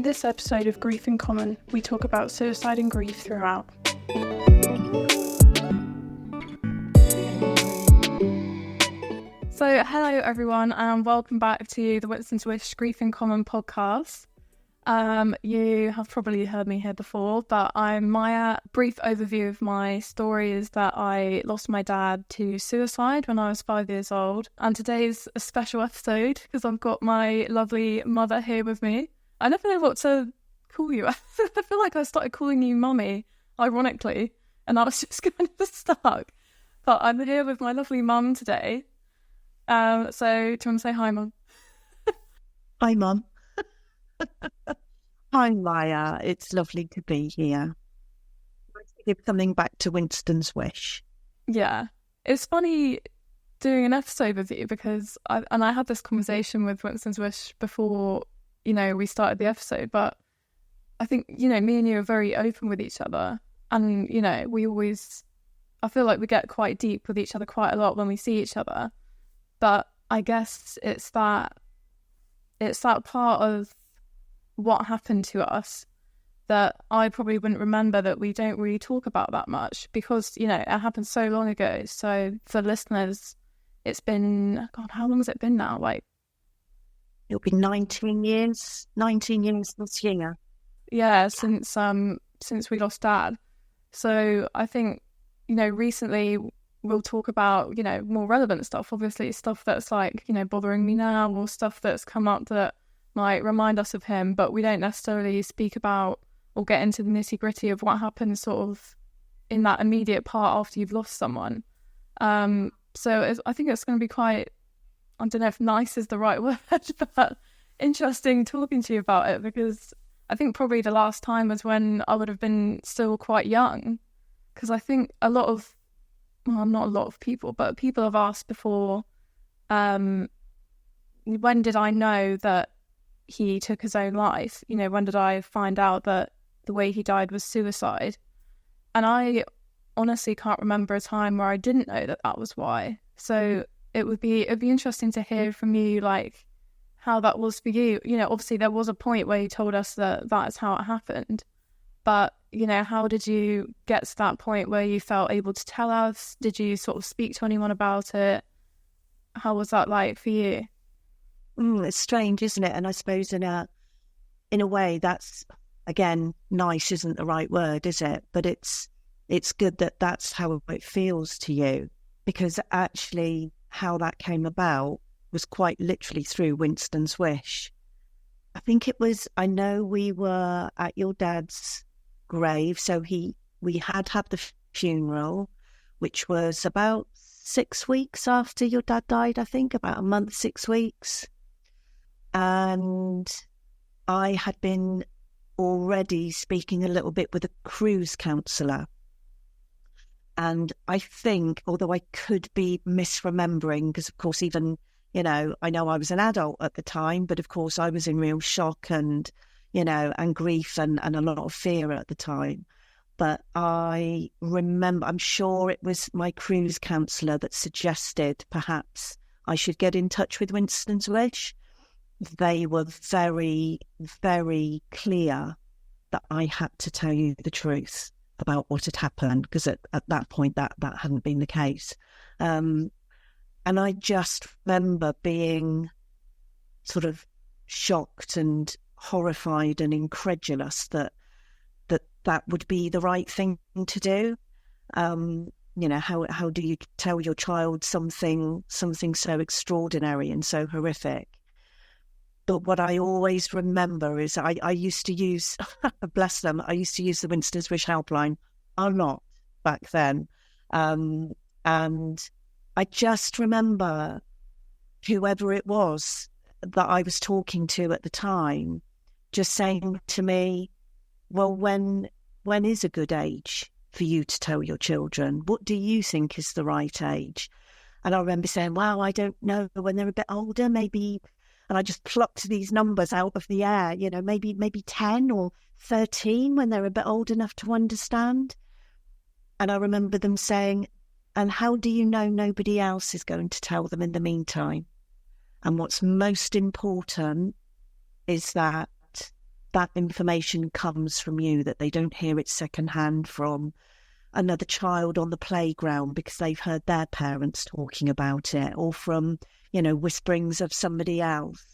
this episode of Grief in Common, we talk about suicide and grief throughout. So, hello everyone, and welcome back to the Winston's Wish Grief in Common podcast. You have probably heard me here before, but I'm Maya. Brief overview of my story is that I lost my dad to suicide when I was 5 years old, and today's a special episode because I've got my lovely mother here with me. I never know what to call you. I feel like I started calling you mummy, ironically, and I was just kind of stuck. But I'm here with my lovely mum today. So do you want to say hi, Mum? Hi, Mum. Hi, Maya. It's lovely to be here. Let's give something back to Winston's Wish. Yeah. It's funny doing an episode with you because I had this conversation with Winston's Wish before, we started the episode, but I think, me and you are very open with each other. And, I feel like we get quite deep with each other quite a lot when we see each other. But I guess it's that part of what happened to us that I probably wouldn't remember, that we don't really talk about that much because, it happened so long ago. So for listeners, it's been, God, how long has it been now? It'll be 19 years this year. Yeah, since we lost Dad. So I think, recently we'll talk about, more relevant stuff, obviously stuff that's bothering me now, or stuff that's come up that might remind us of him, but we don't necessarily speak about or get into the nitty gritty of what happens sort of in that immediate part after you've lost someone. So I think it's going to be quite, I don't know if nice is the right word, but interesting talking to you about it, because I think probably the last time was when I would have been still quite young, because I think not a lot of people, but people have asked before, when did I know that he took his own life? When did I find out that the way he died was suicide? And I honestly can't remember a time where I didn't know that was why. So it'd be interesting to hear from you, how that was for you. Obviously there was a point where you told us that is how it happened, but how did you get to that point where you felt able to tell us? Did you sort of speak to anyone about it? How was that like for you? It's strange, isn't it? And I suppose in a way that's, again, nice isn't the right word, is it? But it's good that that's how it feels to you, because actually how that came about was quite literally through Winston's Wish. I know we were at your dad's grave, so we had the funeral, which was about 6 weeks after your dad died, I think, about a month, 6 weeks. And I had been already speaking a little bit with a cruise counsellor. And I think, although I could be misremembering, because of course even, I know I was an adult at the time, but of course I was in real shock and, and grief and a lot of fear at the time. But I remember, I'm sure it was my cruise counsellor that suggested perhaps I should get in touch with Winston's Wish. They were very, very clear that I had to tell you the truth about what had happened, because at that point that hadn't been the case. And I just remember being sort of shocked and horrified and incredulous that would be the right thing to do. How do you tell your child something so extraordinary and so horrific? But what I always remember is I used to use, bless them, I used to use the Winston's Wish helpline a lot back then. And I just remember whoever it was that I was talking to at the time just saying to me, well, when is a good age for you to tell your children? What do you think is the right age? And I remember saying, well, I don't know, when they're a bit older, maybe. And I just plucked these numbers out of the air, maybe 10 or 13 when they're a bit old enough to understand. And I remember them saying, and how do you know nobody else is going to tell them in the meantime? And what's most important is that that information comes from you, that they don't hear it secondhand from another child on the playground because they've heard their parents talking about it, or from, whisperings of somebody else.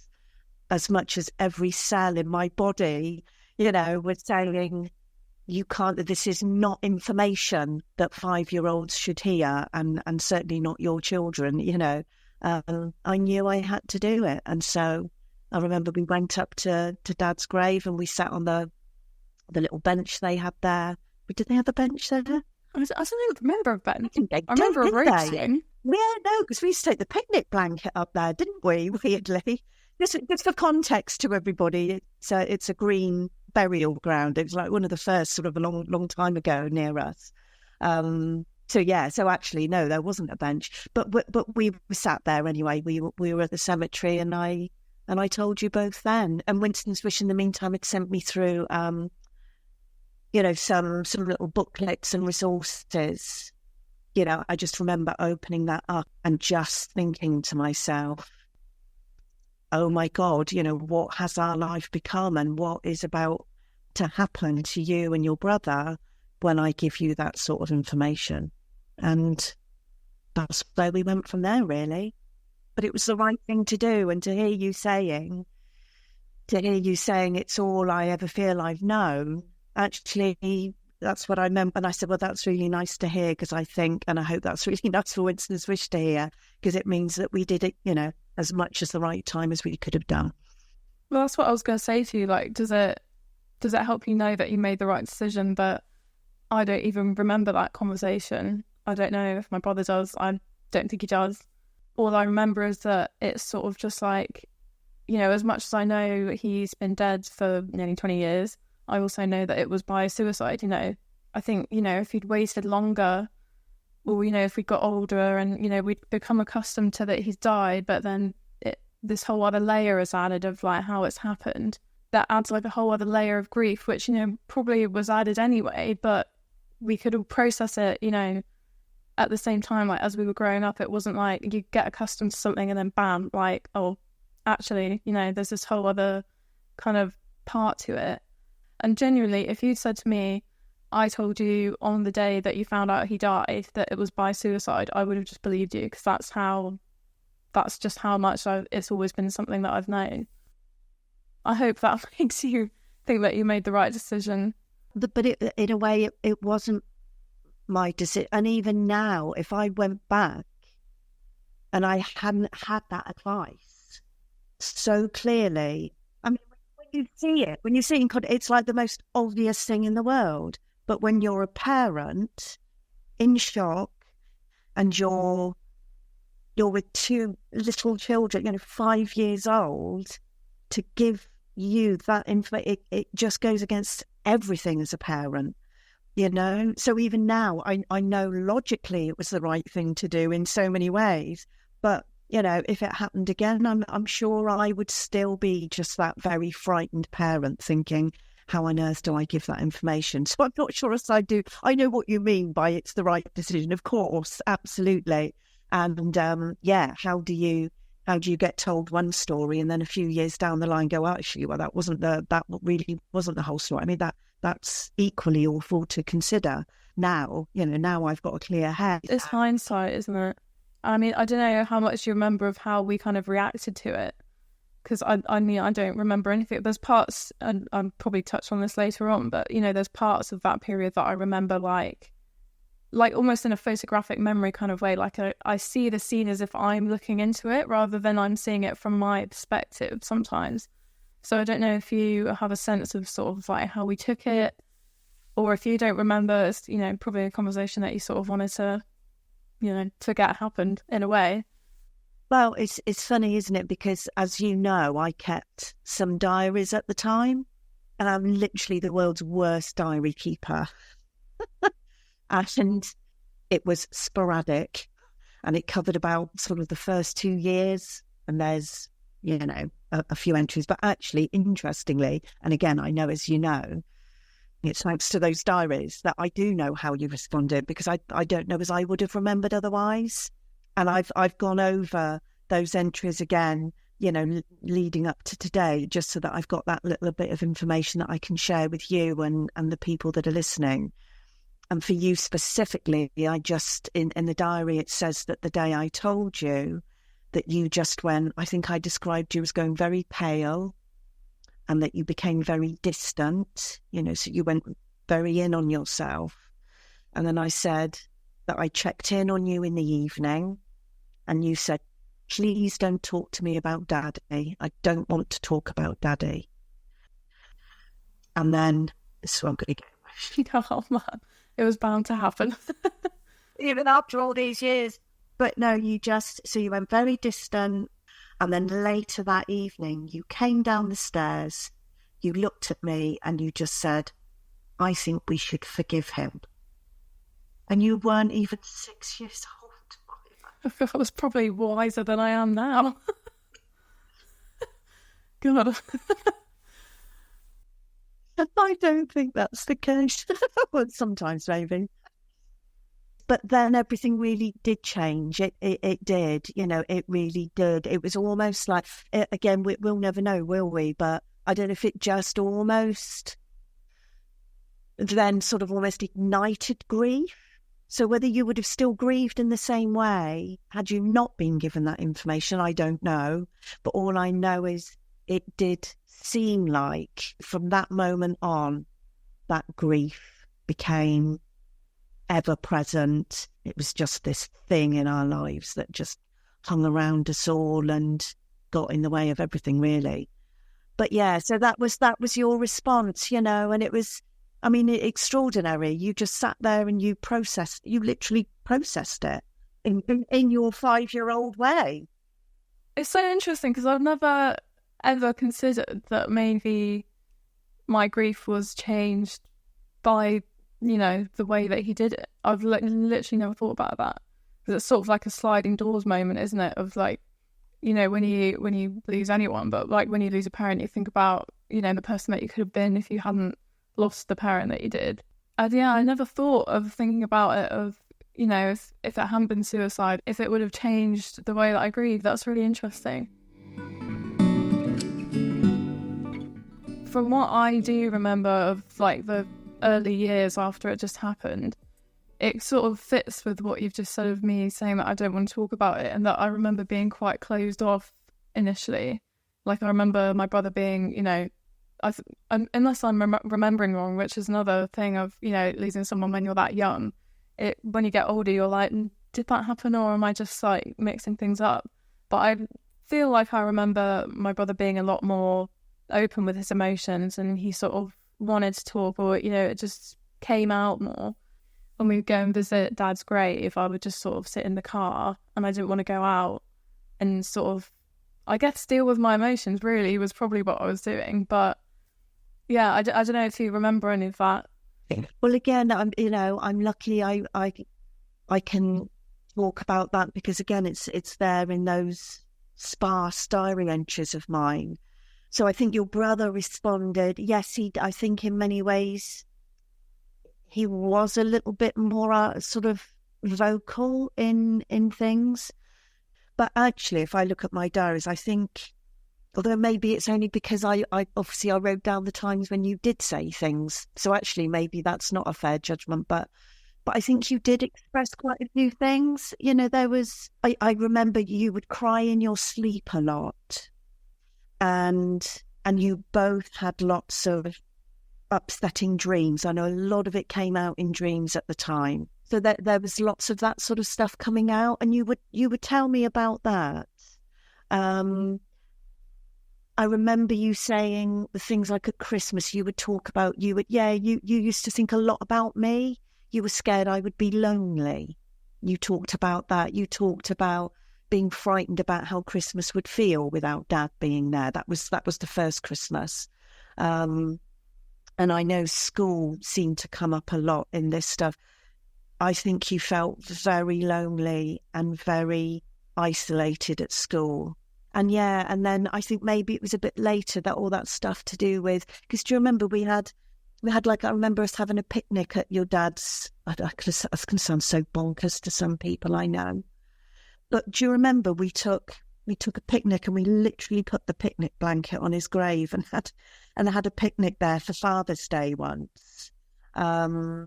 As much as every cell in my body, was saying, you can't, this is not information that 5-year-olds should hear, and certainly not your children, I knew I had to do it. And so I remember we went up to Dad's grave and we sat on the little bench they had there. Did they have a bench there? I don't remember a bench. I remember a rope swing. Yeah, no, because we used to take the picnic blanket up there, didn't we, weirdly? Just for context to everybody, it's a green burial ground. It was like one of the first sort of a long time ago near us. So actually, no, there wasn't a bench. But we sat there anyway. We were at the cemetery, and I told you both then. And Winston's Wish in the meantime had sent me through some little booklets and resources. I just remember opening that up and just thinking to myself, oh my God, what has our life become, and what is about to happen to you and your brother when I give you that sort of information? And that's where we went from there, really. But it was the right thing to do. And to hear you saying it's all I ever feel I've known, actually, that's what I meant. And I said, well, that's really nice to hear, because I think, and I hope that's really nice for Winston's Wish to hear, because it means that we did it, as much as the right time as we could have done. Well, that's what I was going to say to you. Like, does it help you know that you made the right decision? But I don't even remember that conversation. I don't know if my brother does. I don't think he does. All I remember is that it's sort of just like, as much as I know he's been dead for nearly 20 years, I also know that it was by suicide. I think, if he'd waited longer, or, if we got older and, we'd become accustomed to that he's died, but then this whole other layer is added of like how it's happened. That adds like a whole other layer of grief, which, probably was added anyway, but we could all process it, at the same time. Like, as we were growing up, it wasn't like you get accustomed to something and then bam, like, oh, actually, there's this whole other kind of part to it. And genuinely, if you'd said to me, I told you on the day that you found out he died that it was by suicide, I would have just believed you, because that's just how much it's always been something that I've known. I hope that makes you think that you made the right decision. But in a way, it wasn't my decision. And even now, if I went back and I hadn't had that advice so clearly, I mean, when you see it in context, it's like the most obvious thing in the world. But when you're a parent in shock and you're with two little children, 5 years old, to give you that information, it just goes against everything as a parent, So even now, I know logically it was the right thing to do in so many ways. But, if it happened again, I'm sure I would still be just that very frightened parent thinking, how on earth do I give that information? So I'm not sure as I do. I know what you mean by it's the right decision, of course, absolutely. And how do you get told one story and then a few years down the line go, actually, well, that really wasn't the whole story. I mean, that's equally awful to consider now. Now I've got a clear head. It's hindsight, isn't it? I mean, I don't know how much you remember of how we kind of reacted to it, because I don't remember anything. There's parts, and I'll probably touch on this later on, but there's parts of that period that I remember like almost in a photographic memory kind of way. Like I see the scene as if I'm looking into it rather than I'm seeing it from my perspective sometimes. So I don't know if you have a sense of sort of like how we took it, or if you don't remember, it's, probably a conversation that you sort of wanted to, forget happened in a way. Well, it's funny, isn't it? Because as you know, I kept some diaries at the time, and I'm literally the world's worst diary keeper. And it was sporadic, and it covered about sort of the first 2 years, and there's, a few entries. But actually, interestingly, and again, I know, as you know, it's thanks to those diaries that I do know how you responded, because I don't know as I would have remembered otherwise. And I've gone over those entries again leading up to today, just so that I've got that little bit of information that I can share with you and the people that are listening. And for you specifically, I just, in the diary, it says that the day I told you that you just went, I think I described you as going very pale and that you became very distant, so you went very in on yourself. And then I said that I checked in on you in the evening and you said, please don't talk to me about Daddy. I don't want to talk about Daddy. And then, so I'm going to get Oh man, it was bound to happen. even after all these years. But no, you went very distant. And then later that evening, you came down the stairs, you looked at me and you just said, I think we should forgive him. And you weren't even 6 years old. I was probably wiser than I am now. God. I don't think that's the case. Well, sometimes maybe. But then everything really did change. It did, it really did. It was almost like, again, we'll never know, will we? But I don't know if it just almost then sort of almost ignited grief. So whether you would have still grieved in the same way had you not been given that information, I don't know. But all I know is it did seem like from that moment on, that grief became ever present. It was just this thing in our lives that just hung around us all and got in the way of everything, really. But yeah, so that was your response, and it was, extraordinary. You just sat there and you literally processed it in your 5-year-old way. It's so interesting because I've never ever considered that maybe my grief was changed by, the way that he did it. I've literally never thought about that. Because it's sort of like a sliding doors moment, isn't it? Of like, when you lose anyone, but like when you lose a parent, you think about, the person that you could have been if you hadn't lost the parent that you did. And yeah, I never thought of thinking about it of, if it hadn't been suicide, if it would have changed the way that I grieve. That's really interesting. From what I do remember of like the early years after it just happened, it sort of fits with what you've just said of me saying that I don't want to talk about it, and that I remember being quite closed off initially. Like I remember my brother being, unless I'm remembering wrong, which is another thing of, losing someone when you're that young. When you get older, you're like, did that happen or am I just like mixing things up? But I feel like I remember my brother being a lot more open with his emotions and he sort of wanted to talk, or, it just came out more. When we would go and visit Dad's grave, I would just sort of sit in the car and I didn't want to go out and sort of, I guess, deal with my emotions, really, was probably what I was doing. But yeah, I don't know if you remember any of that. Well, again, I'm lucky I can talk about that because, again, it's there in those sparse diary entries of mine. So I think your brother responded, yes, I think in many ways he was a little bit more sort of vocal in things. But actually, if I look at my diaries, I think, although maybe it's only because I obviously I wrote down the times when you did say things. So actually, maybe that's not a fair judgment. But I think you did express quite a few things. There was, I remember you would cry in your sleep a lot. And you both had lots of upsetting dreams. I know a lot of it came out in dreams at the time. So there was lots of that sort of stuff coming out, and you would tell me about that. I remember you saying the things like at Christmas you would talk about, you used to think a lot about me. You were scared I would be lonely. You talked about that. You talked about being frightened about how Christmas would feel without Dad being there. That was the first Christmas. And I know school seemed to come up a lot in this stuff. I think you felt very lonely and very isolated at school. And yeah, and then I think maybe it was a bit later that all that stuff to do with, because do you remember we had like, I remember us having a picnic at your dad's, that's going to sound so bonkers to some people, I know. But do you remember we took we took a picnic and we literally put the picnic blanket on his grave and had a picnic there for Father's Day once. So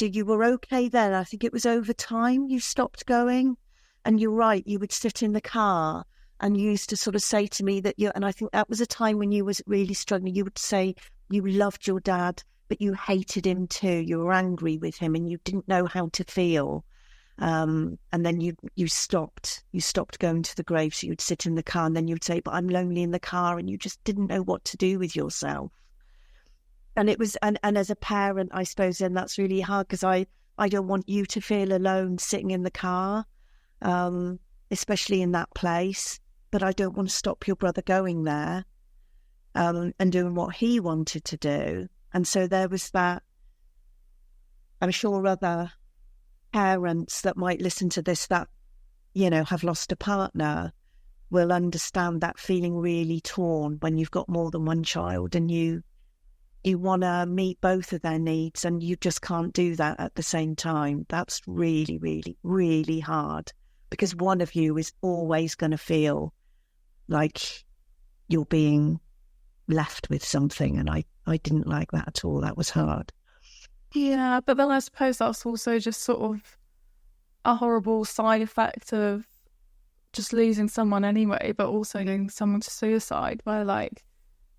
you were okay then. I think it was over time you stopped going. And you're right, you would sit in the car and you used to sort of say to me that and I think that was a time when you was really struggling. You would say you loved your dad, but you hated him too. You were angry with him and you didn't know how to feel. And then you stopped going to the grave. So you'd sit in the car and then you'd say, but I'm lonely in the car, and you just didn't know what to do with yourself. And it was, and as a parent, I suppose then that's really hard, because I don't want you to feel alone sitting in the car, especially in that place. But I don't want to stop your brother going there and doing what he wanted to do. And so there was that. I'm sure other parents that might listen to this that, have lost a partner will understand that feeling really torn when you've got more than one child and you want to meet both of their needs and you just can't do that at the same time. That's really, really, really hard, because one of you is always going to feel like you're being left with something. And I didn't like that at all. That was hard. Yeah, but then I suppose that's also just sort of a horrible side effect of just losing someone anyway, but also losing someone to suicide, where like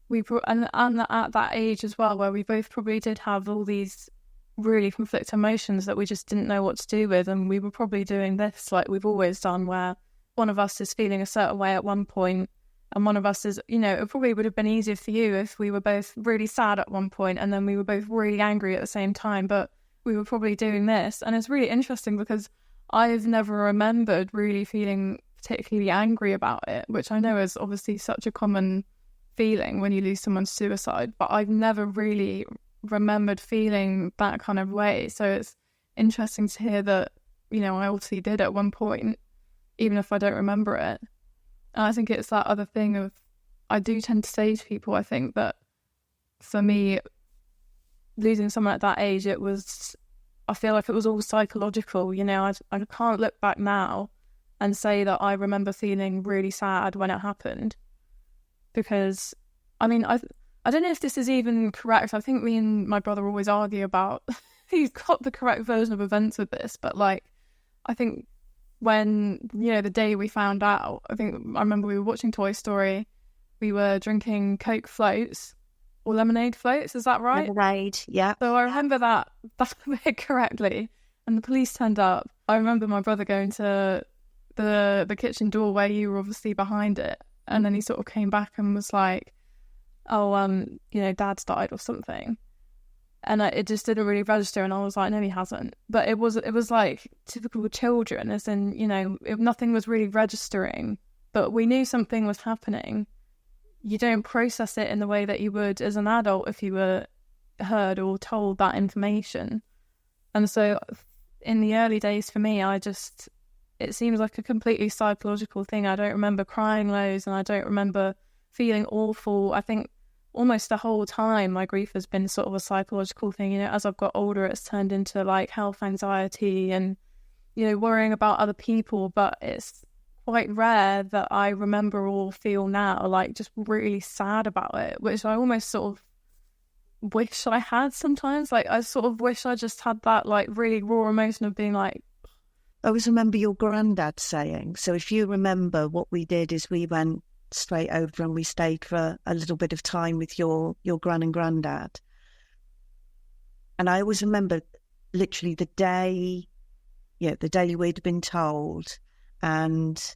and at that age as well, where we both probably did have all these really conflicting emotions that we just didn't know what to do with, and we were probably doing this like we've always done, where one of us is feeling a certain way at one point and one of us is, it probably would have been easier for you if we were both really sad at one point and then we were both really angry at the same time, but we were probably doing this. And it's really interesting because I've never remembered really feeling particularly angry about it, which I know is obviously such a common feeling when you lose someone to suicide, but I've never really remembered feeling that kind of way. So it's interesting to hear that, I obviously did at one point, even if I don't remember it. And I think it's that other thing of, I do tend to say to people, I think that for me, losing someone at that age, I feel like it was all psychological. I can't look back now and say that I remember feeling really sad when it happened, because I don't know if this is even correct. I think me and my brother always argue about who's got the correct version of events with this, but like, I think when, the day we found out, I remember we were watching Toy Story, we were drinking Coke floats or lemonade floats, is that right? Lemonade, yeah. So I remember that bit correctly, and the police turned up. I remember my brother going to the kitchen door where you were obviously behind it, and then he sort of came back and was like, oh, Dad's died or something. And it just didn't really register, and I was like, no, he hasn't. But it was like typical children, as in, nothing was really registering, but we knew something was happening. You don't process it in the way that you would as an adult if you were heard or told that information. And so in the early days for me, it seems like a completely psychological thing. I don't remember crying loads, and I don't remember feeling awful. I think almost the whole time my grief has been sort of a psychological thing. As I've got older, it's turned into like health anxiety and, worrying about other people. But it's quite rare that I remember or feel now like just really sad about it, which I almost sort of wish I had sometimes. Like I sort of wish I just had that like really raw emotion of being like. I always remember your granddad saying, so if you remember, what we did is we went straight over and we stayed for a little bit of time with your gran and granddad. And I always remember literally the day we'd been told, and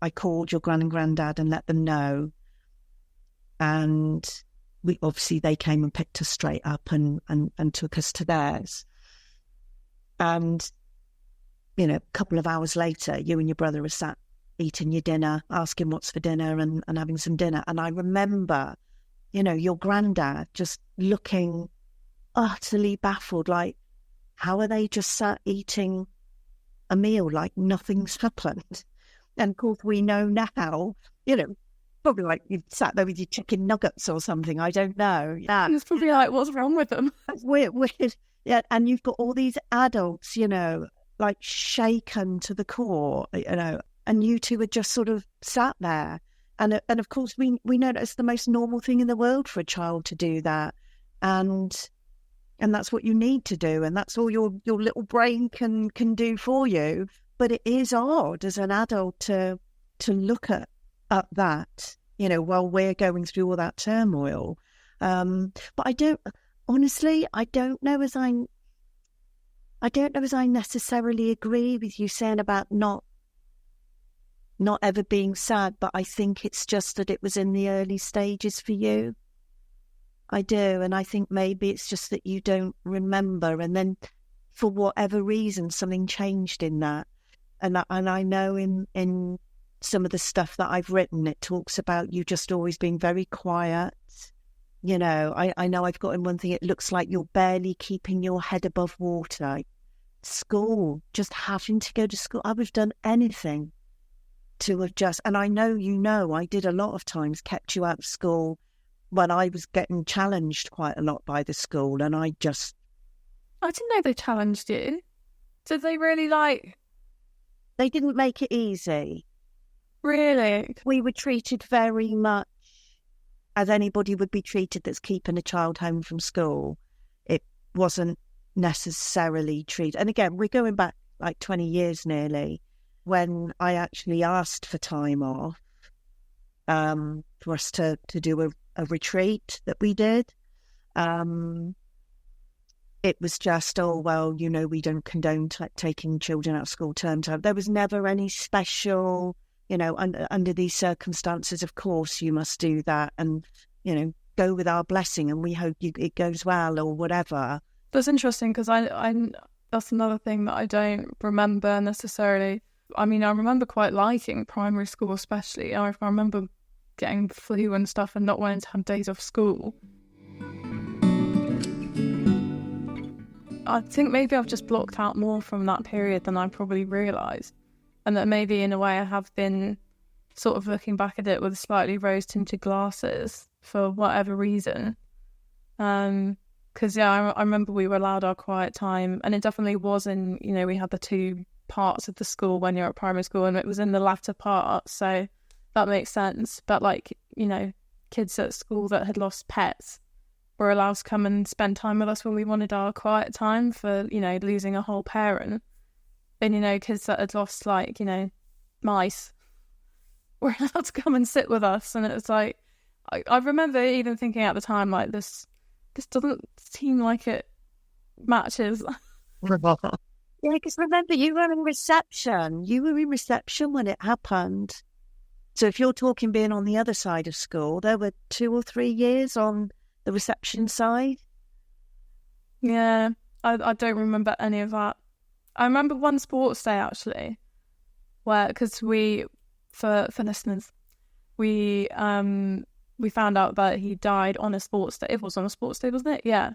I called your gran and granddad and let them know. And they came and picked us straight up and took us to theirs. And, a couple of hours later, you and your brother were sat eating your dinner, asking what's for dinner and having some dinner. And I remember, your granddad just looking utterly baffled, like, how are they just sat eating a meal like nothing's happened? And of course we know now, probably like you sat there with your chicken nuggets or something, I don't know. Yeah. It's probably like, what's wrong with them? That's weird. Yeah, and you've got all these adults, like shaken to the core, and you two had just sort of sat there. And of course, we know that it's the most normal thing in the world for a child to do that. And that's what you need to do. And that's all your little brain can do for you. But it is hard as an adult to look at that, you know, while we're going through all that turmoil. But I don't know as I necessarily agree with you saying about not ever being sad, but I think it's just that it was in the early stages for you. I do, and I think maybe it's just that you don't remember, and then for whatever reason something changed in that. And I know in some of the stuff that I've written, it talks about you just always being very quiet. You know, I know I've got in one thing, it looks like you're barely keeping your head above water. School, just having to go to school. I would have done anything to have just, and I know you know, I did a lot of times kept you out of school when I was getting challenged quite a lot by the school, and I didn't know they challenged you. Did they really They didn't make it easy. Really? We were treated very much as anybody would be treated that's keeping a child home from school. It wasn't necessarily treated. And again, we're going back like 20 years nearly, when I actually asked for time off for us to do a retreat that we did. It was just, oh, well, you know, we don't condone taking children out of school term time. There was never any special, you know, under these circumstances, of course, you must do that and, you know, go with our blessing and we hope it goes well or whatever. That's interesting because I that's another thing that I don't remember necessarily. I mean, I remember quite liking primary school especially. I remember getting flu and stuff and not wanting to have days off school. I think maybe I've just blocked out more from that period than I probably realised. And that maybe in a way I have been sort of looking back at it with slightly rose-tinted glasses for whatever reason. Because, yeah, I remember we were allowed our quiet time, and it definitely was in, you know, we had the two parts of the school when you're at primary school, and it was in the latter part, so that makes sense. But, like, you know, kids at school that had lost pets were allowed to come and spend time with us when we wanted our quiet time for, you know, losing a whole parent. And, you know, kids that had lost, like, you know, mice were allowed to come and sit with us. And it was like, I remember even thinking at the time, like, this doesn't seem like it matches. Yeah, because remember, you were in reception. You were in reception when it happened. So if you're talking being on the other side of school, there were 2 or 3 years on the reception side. Yeah, I don't remember any of that. I remember one sports day, actually, where, because for listeners, we found out that he died on a sports day. It was on a sports day, wasn't it? Yeah.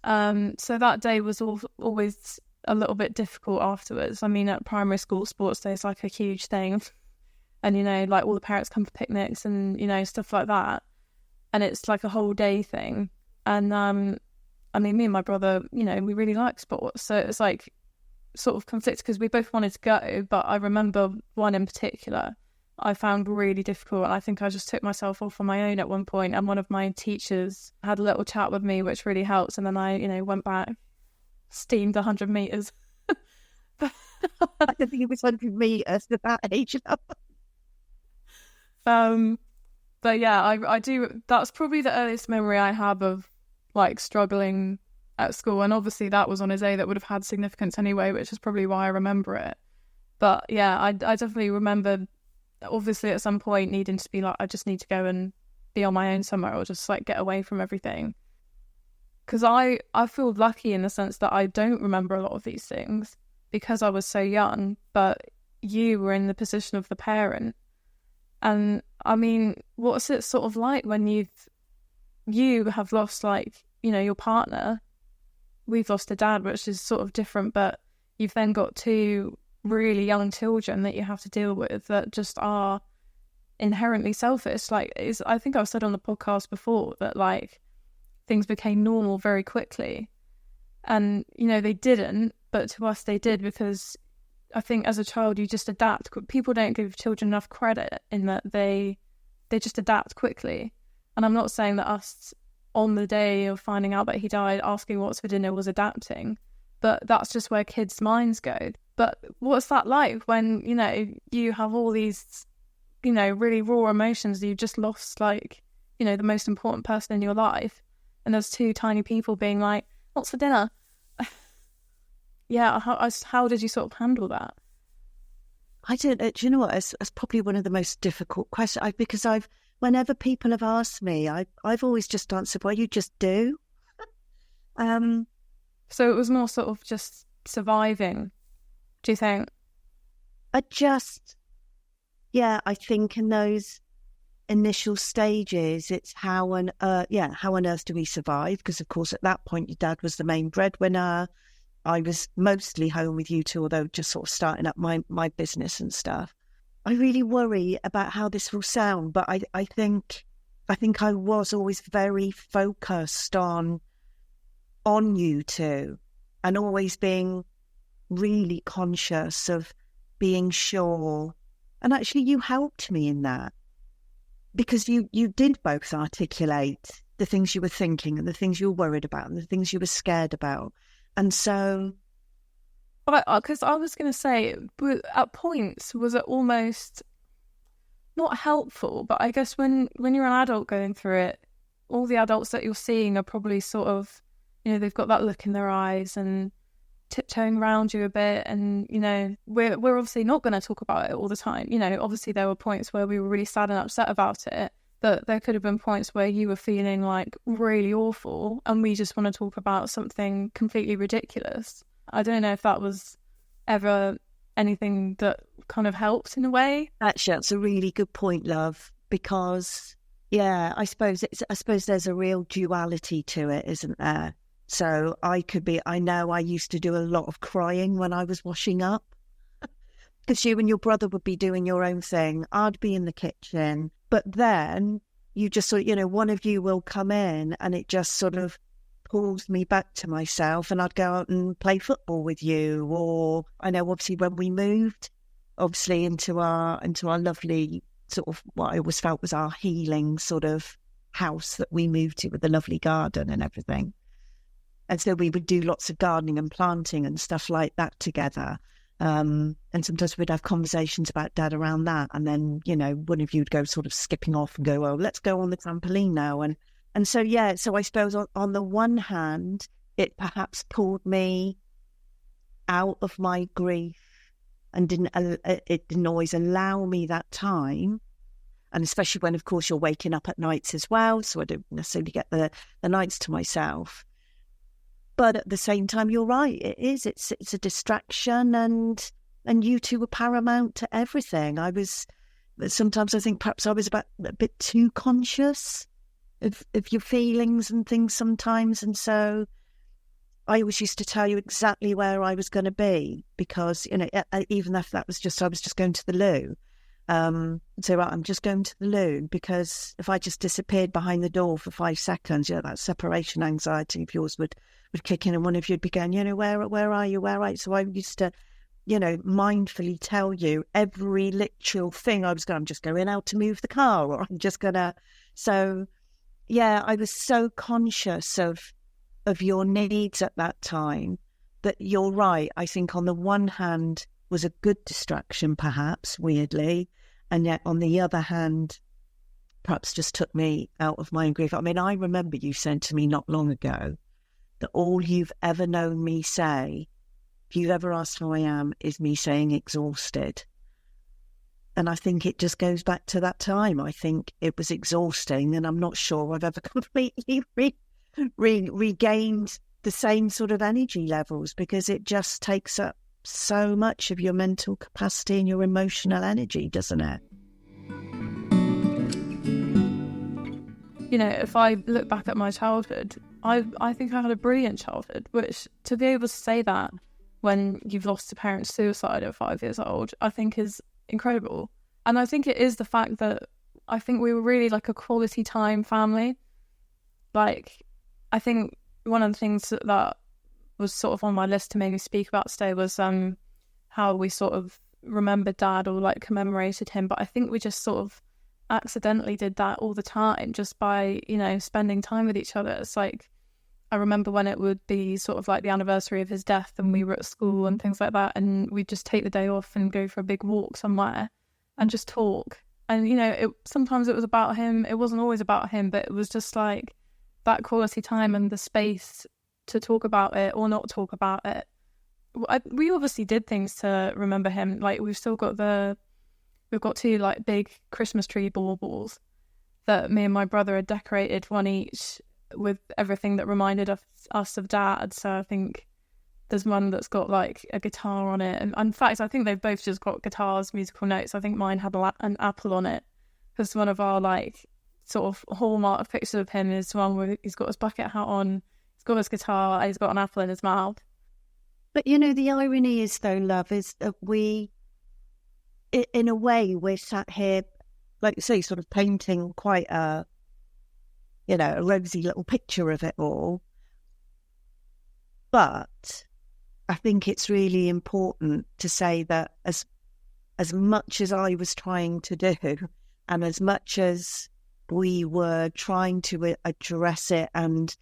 So that day was always a little bit difficult afterwards. I mean, at primary school, sports day is like a huge thing. And, you know, like all the parents come for picnics and, you know, stuff like that. And it's like a whole day thing. And, I mean, me and my brother, you know, we really like sports. So it's like sort of conflicted because we both wanted to go. But I remember one in particular I found really difficult. And I think I just took myself off on my own at one point. And one of my teachers had a little chat with me, which really helped. And then I, you know, went back, steamed 100 metres. I don't think it was 100 metres at that age. But yeah, I do. That's probably the earliest memory I have of like struggling at school. And obviously that was on a day that would have had significance anyway, which is probably why I remember it. But yeah, I definitely remember obviously at some point needing to be like, I just need to go and be on my own somewhere or just like get away from everything. Because I feel lucky in the sense that I don't remember a lot of these things because I was so young, but you were in the position of the parent. And I mean, what's it sort of like when you have lost, like, you know, your partner? We've lost a dad, which is sort of different, but you've then got 2 really young children that you have to deal with that just are inherently selfish. Like, I think I've said on the podcast before that, like, things became normal very quickly. And, you know, they didn't, but to us they did because I think as a child you just adapt. People don't give children enough credit in that they just adapt quickly. And I'm not saying that us on the day of finding out that he died asking what's for dinner was adapting, but that's just where kids' minds go. But what's that like when, you know, you have all these, you know, really raw emotions, you've just lost, like, you know, the most important person in your life, and there's two tiny people being like, what's for dinner? Yeah, how did you sort of handle that? I don't know. Do you know what? It's probably one of the most difficult questions because whenever people have asked me, I've always just answered, well, you just do. So it was more sort of just surviving, do you think? I think in those initial stages, it's how on earth do we survive? Because of course, at that point, your dad was the main breadwinner. I was mostly home with you two, although just sort of starting up my business and stuff. I really worry about how this will sound, but I think I was always very focused on you two, and always being really conscious of being sure. And actually, you helped me in that, because you did both articulate the things you were thinking and the things you were worried about and the things you were scared about. And so... Because I was going to say, at points, was it almost not helpful, but I guess when you're an adult going through it, all the adults that you're seeing are probably sort of, you know, they've got that look in their eyes and tiptoeing around you a bit. And, you know, we're obviously not going to talk about it all the time. You know, obviously there were points where we were really sad and upset about it, but there could have been points where you were feeling like really awful and we just want to talk about something completely ridiculous. I don't know if that was ever anything that kind of helped in a way. Actually, that's a really good point, love, because, yeah, I suppose there's a real duality to it, isn't there? So I know I used to do a lot of crying when I was washing up, because you and your brother would be doing your own thing. I'd be in the kitchen, but then you just sort of, you know, one of you will come in and it just sort of pulls me back to myself, and I'd go out and play football with you. Or I know obviously when we moved obviously into our lovely sort of what I always felt was our healing sort of house that we moved to with the lovely garden and everything. And so we would do lots of gardening and planting and stuff like that together. And sometimes we'd have conversations about Dad around that. And then, you know, one of you would go sort of skipping off and go, oh, let's go on the trampoline now. And so, yeah, so I suppose on the one hand, it perhaps pulled me out of my grief and it didn't always allow me that time. And especially when, of course, you're waking up at nights as well. So I don't necessarily get the nights to myself. But at the same time, you're right. It's a distraction, and you two were paramount to everything. Sometimes I think perhaps I was a bit too conscious of your feelings and things sometimes. And so I always used to tell you exactly where I was going to be, because, you know, even if that was I was just going to the loo. So right, I'm just going to the loo, because if I just disappeared behind the door for 5 seconds, you know, that separation anxiety of yours would kick in, and one of you'd be going, you know, where are you? Where are you? So I used to, you know, mindfully tell you every literal thing I was going. I'm just going out to move the car, or I'm just gonna. So yeah, I was so conscious of your needs at that time that you're right. I think on the one hand was a good distraction, perhaps weirdly, and yet on the other hand, perhaps just took me out of my own grief. I mean, I remember you saying to me not long ago that all you've ever known me say, if you've ever asked how I am, is me saying exhausted. And I think it just goes back to that time. I think it was exhausting, and I'm not sure I've ever completely regained the same sort of energy levels, because it just takes up so much of your mental capacity and your emotional energy, doesn't it? You know, if I look back at my childhood, I think I had a brilliant childhood, which to be able to say that when you've lost a parent to suicide at 5 years old, I think is incredible. And I think it is the fact that I think we were really like a quality time family. Like, I think one of the things that was sort of on my list to maybe speak about today was how we sort of remembered Dad or like commemorated him, but I think we just sort of accidentally did that all the time just by, you know, spending time with each other. It's like, I remember when it would be sort of like the anniversary of his death and we were at school and things like that, and we'd just take the day off and go for a big walk somewhere and just talk. And, you know, sometimes it was about him. It wasn't always about him, but it was just like that quality time and the space to talk about it or not talk about it. We obviously did things to remember him. Like, we've got two like big Christmas tree baubles that me and my brother had decorated, one each, with everything that reminded us of Dad. So I think there's one that's got like a guitar on it, and in fact I think they've both just got guitars, musical notes. I think mine had an apple on it, because one of our like sort of hallmark pictures of him is one where he's got his bucket hat on, he's got his guitar, and he's got an apple in his mouth. But you know, the irony is though, love, is that in a way we're sat here, like you say, sort of painting quite a rosy little picture of it all. But I think it's really important to say that as much as I was trying to do, and as much as we were trying to address it and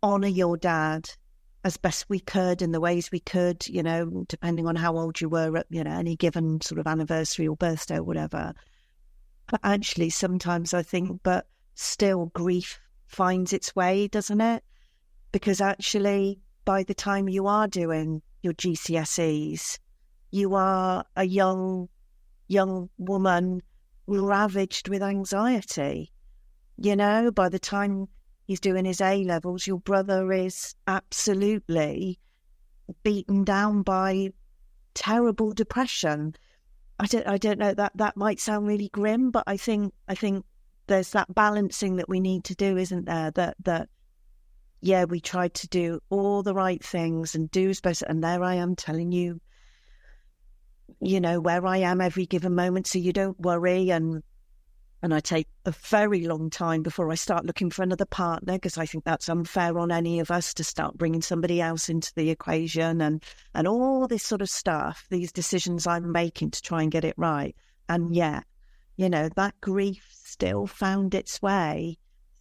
honour your dad as best we could in the ways we could, you know, depending on how old you were at, you know, any given sort of anniversary or birthday or whatever. But actually, sometimes I think, but still grief finds its way, doesn't it? Because actually, by the time you are doing your GCSEs, you are a young woman ravaged with anxiety. You know, by the time he's doing his A-levels, your brother is absolutely beaten down by terrible depression. I don't know, that might sound really grim, but I think there's that balancing that we need to do, isn't there? That yeah, we tried to do all the right things and do supposed to, and there I am telling you, you know, where I am every given moment, so you don't worry. And I take a very long time before I start looking for another partner, because I think that's unfair on any of us to start bringing somebody else into the equation and all this sort of stuff, these decisions I'm making to try and get it right. And yeah, you know, that grief still found its way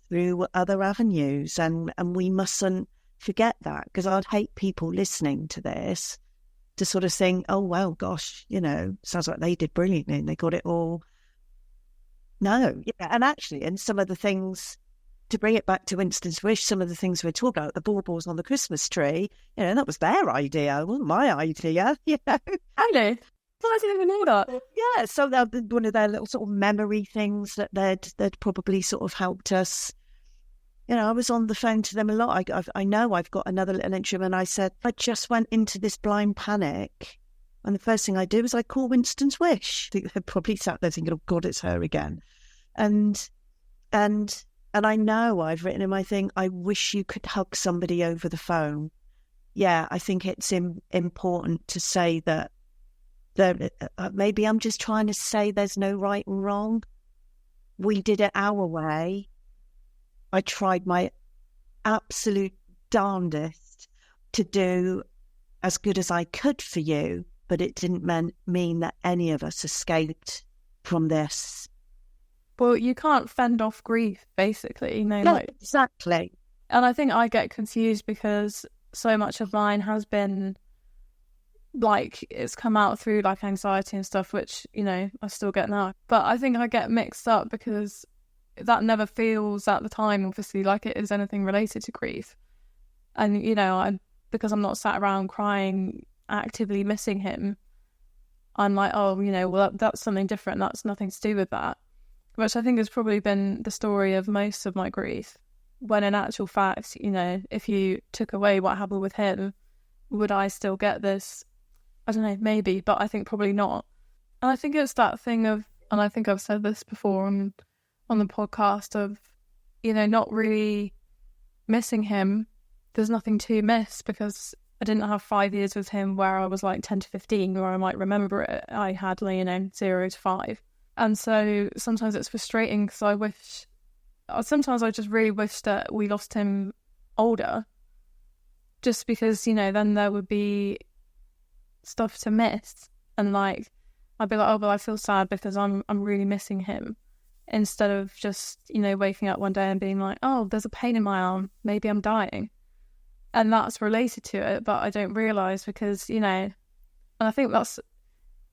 through other avenues, and we mustn't forget that, because I'd hate people listening to this to sort of think, oh, well, gosh, you know, sounds like they did brilliantly and they got it all. No, yeah, and actually, and some of the things, to bring it back to Winston's wish, some of the things we're talking about, the baubles on the Christmas tree, you know, that was their idea, it wasn't my idea, you know. I know. Well, I didn't even know that. Yeah, so that one of their little sort of memory things that they'd probably sort of helped us. You know, I was on the phone to them a lot. I know I've got another little entry, and I said, I just went into this blind panic. And the first thing I do is I call Winston's wish. I think they're probably sat there thinking, oh, God, it's her again. And I know I've written in my thing, I wish you could hug somebody over the phone. Yeah, I think it's important to say that maybe I'm just trying to say there's no right and wrong. We did it our way. I tried my absolute darndest to do as good as I could for you, but it didn't mean that any of us escaped from this. Well, you can't fend off grief, basically. You know, No, like, exactly. and I think I get confused because so much of mine has been like, it's come out through like anxiety and stuff, which, you know, I still get now. But I think I get mixed up because that never feels at the time, obviously, like it is anything related to grief. And, you know, because I'm not sat around crying, actively missing him, I'm like, oh, you know, well, that's something different. That's nothing to do with that. Which I think has probably been the story of most of my grief. When in actual fact, you know, if you took away what happened with him, would I still get this? I don't know, maybe, but I think probably not. And I think it's that thing of, and I think I've said this before on the podcast, of, you know, not really missing him. There's nothing to miss, because I didn't have 5 years with him where I was like 10 to 15, where I might remember it. I had, you know, 0 to 5. And so sometimes it's frustrating, because sometimes I just really wish that we lost him older, just because, you know, then there would be stuff to miss, and like I'd be like, oh, but I feel sad because I'm really missing him, instead of just, you know, waking up one day and being like, oh, there's a pain in my arm, maybe I'm dying, and that's related to it, but I don't realise because, you know, and I think that's,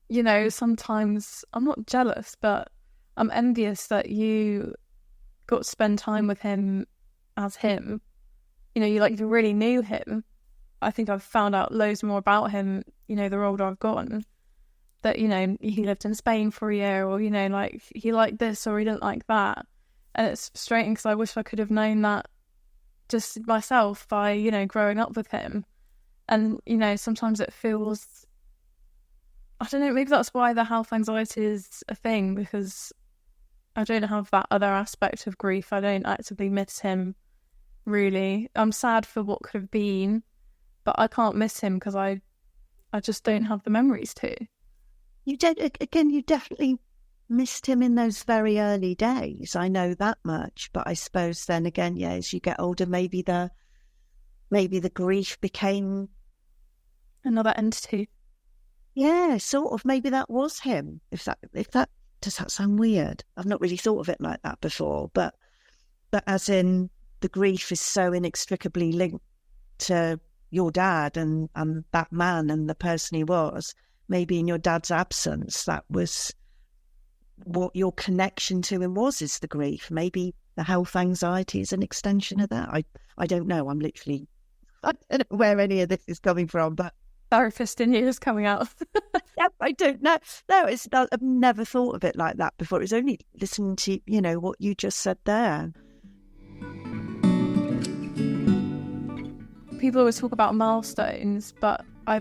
you know, sometimes I'm not jealous, but I'm envious that you got to spend time with him as him. You know, you really knew him. I think I've found out loads more about him, you know, the older I've gotten. That, you know, he lived in Spain for a year, or, you know, like he liked this or he didn't like that. And it's frustrating because I wish I could have known that just myself by, you know, growing up with him. And, you know, sometimes it feels, I don't know, maybe that's why the health anxiety is a thing, because I don't have that other aspect of grief. I don't actively miss him, really. I'm sad for what could have been, but I can't miss him because I just don't have the memories to. You definitely missed him in those very early days. I know that much, but I suppose then again, yeah, as you get older, maybe the grief became another entity. Yeah, sort of. Maybe that was him. If that does that sound weird? I've not really thought of it like that before, but as in the grief is so inextricably linked to your dad and that man and the person he was. Maybe in your dad's absence, that was what your connection to him was, is the grief. Maybe the health anxiety is an extension of that. I don't know. I don't know where any of this is coming from, but therapist in you is coming out. Yeah, I don't know. No, it's not, I've never thought of it like that before. It was only listening to, you know, what you just said there. People always talk about milestones, but I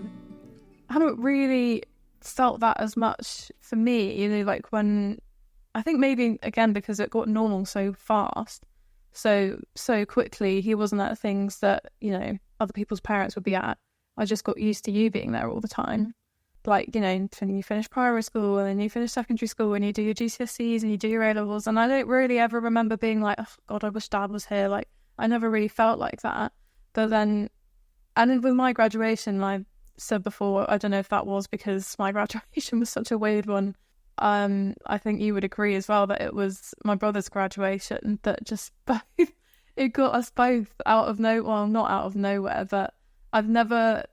haven't really felt that as much for me, you know, like when, I think maybe again because it got normal so fast, so quickly. He wasn't at things that, you know, other people's parents would be at. I just got used to you being there all the time. Like, you know, when you finish primary school and then you finish secondary school and you do your GCSEs and you do your A-levels, and I don't really ever remember being like, oh God, I wish Dad was here. Like, I never really felt like that. But then, and then with my graduation, I said before, I don't know if that was because my graduation was such a weird one. I think you would agree as well that it was my brother's graduation that just both, it got us both out of well, not out of nowhere, but I've never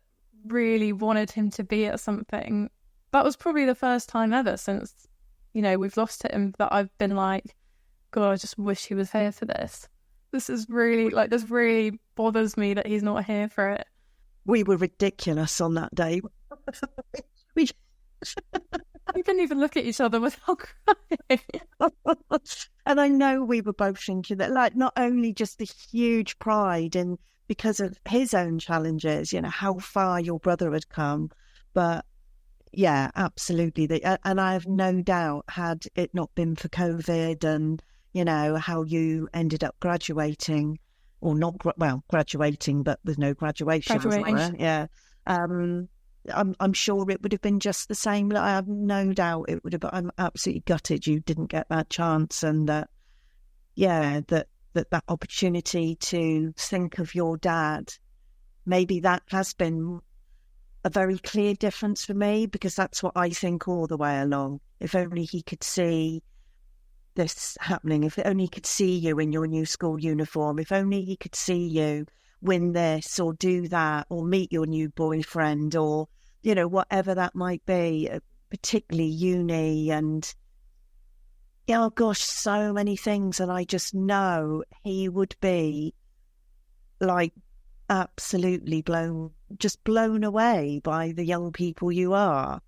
really wanted him to be at something. That was probably the first time ever since, you know, we've lost him that I've been like, God, I just wish he was here for this. This is really, like, this really bothers me that he's not here for it. We were ridiculous on that day. We couldn't even look at each other without crying. And I know we were both thinking that, like, not only just the huge pride and because of his own challenges, you know, how far your brother had come, but yeah, absolutely. And I have no doubt, had it not been for COVID and, you know, how you ended up graduating, or not, graduating, but with no graduation. Yeah. I'm sure it would have been just the same. I have no doubt it would have, but I'm absolutely gutted you didn't get that chance, and that opportunity to think of your dad, maybe that has been a very clear difference for me, because that's what I think all the way along. If only he could see this happening, if only he could see you in your new school uniform, if only he could see you win this or do that or meet your new boyfriend, or, you know, whatever that might be, particularly uni and, oh gosh, so many things. And I just know he would be like absolutely blown away by the young people you are.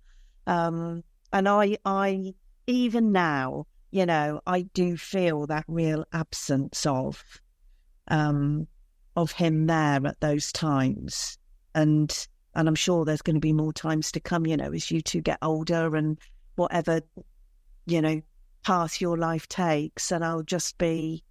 And I even now, you know, I do feel that real absence of him there at those times. And I'm sure there's going to be more times to come, you know, as you two get older and whatever, you know, path your life takes. And I'll just be,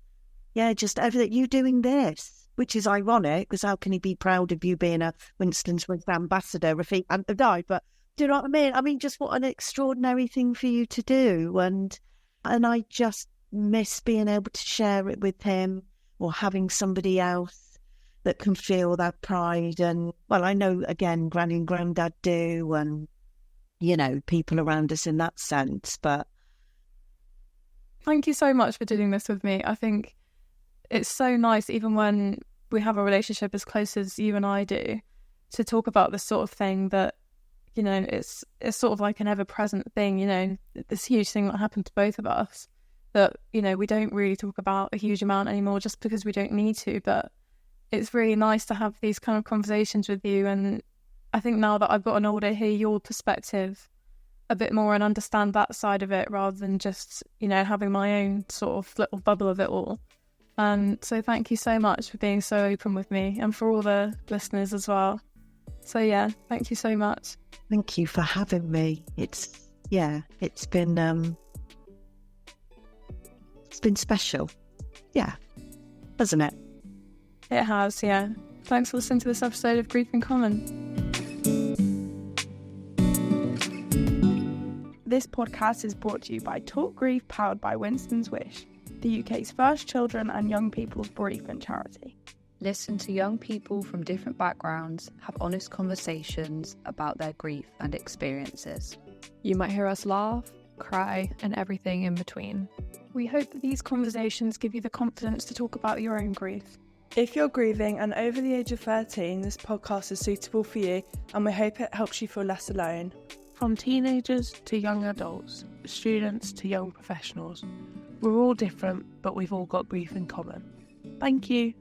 just everything, you doing this, which is ironic, because how can he be proud of you being a Winston's ambassador if he hadn't died? But do you know what I mean? I mean, just what an extraordinary thing for you to do. And I just miss being able to share it with him, or having somebody else that can feel that pride. And, well, I know, again, Granny and Grandad do, and, you know, people around us in that sense. But thank you so much for doing this with me. I think it's so nice, even when we have a relationship as close as you and I do, to talk about this sort of thing that, you know, it's sort of like an ever-present thing, you know, this huge thing that happened to both of us that, you know, we don't really talk about a huge amount anymore just because we don't need to. But it's really nice to have these kind of conversations with you. And I think now that I've gotten older, hear your perspective a bit more and understand that side of it rather than just, you know, having my own sort of little bubble of it all. So thank you so much for being so open with me, and for all the listeners as well. So yeah, thank you so much. Thank you for having me. It's been special. Yeah, hasn't it? It has, yeah. Thanks for listening to this episode of Grief in Common. This podcast is brought to you by Talk Grief, powered by Winston's Wish, the UK's first children and young people's bereavement charity. Listen to young people from different backgrounds have honest conversations about their grief and experiences. You might hear us laugh, cry, and everything in between. We hope that these conversations give you the confidence to talk about your own grief. If you're grieving and over the age of 13, this podcast is suitable for you, and we hope it helps you feel less alone. From teenagers to young adults, students to young professionals, we're all different, but we've all got grief in common. Thank you.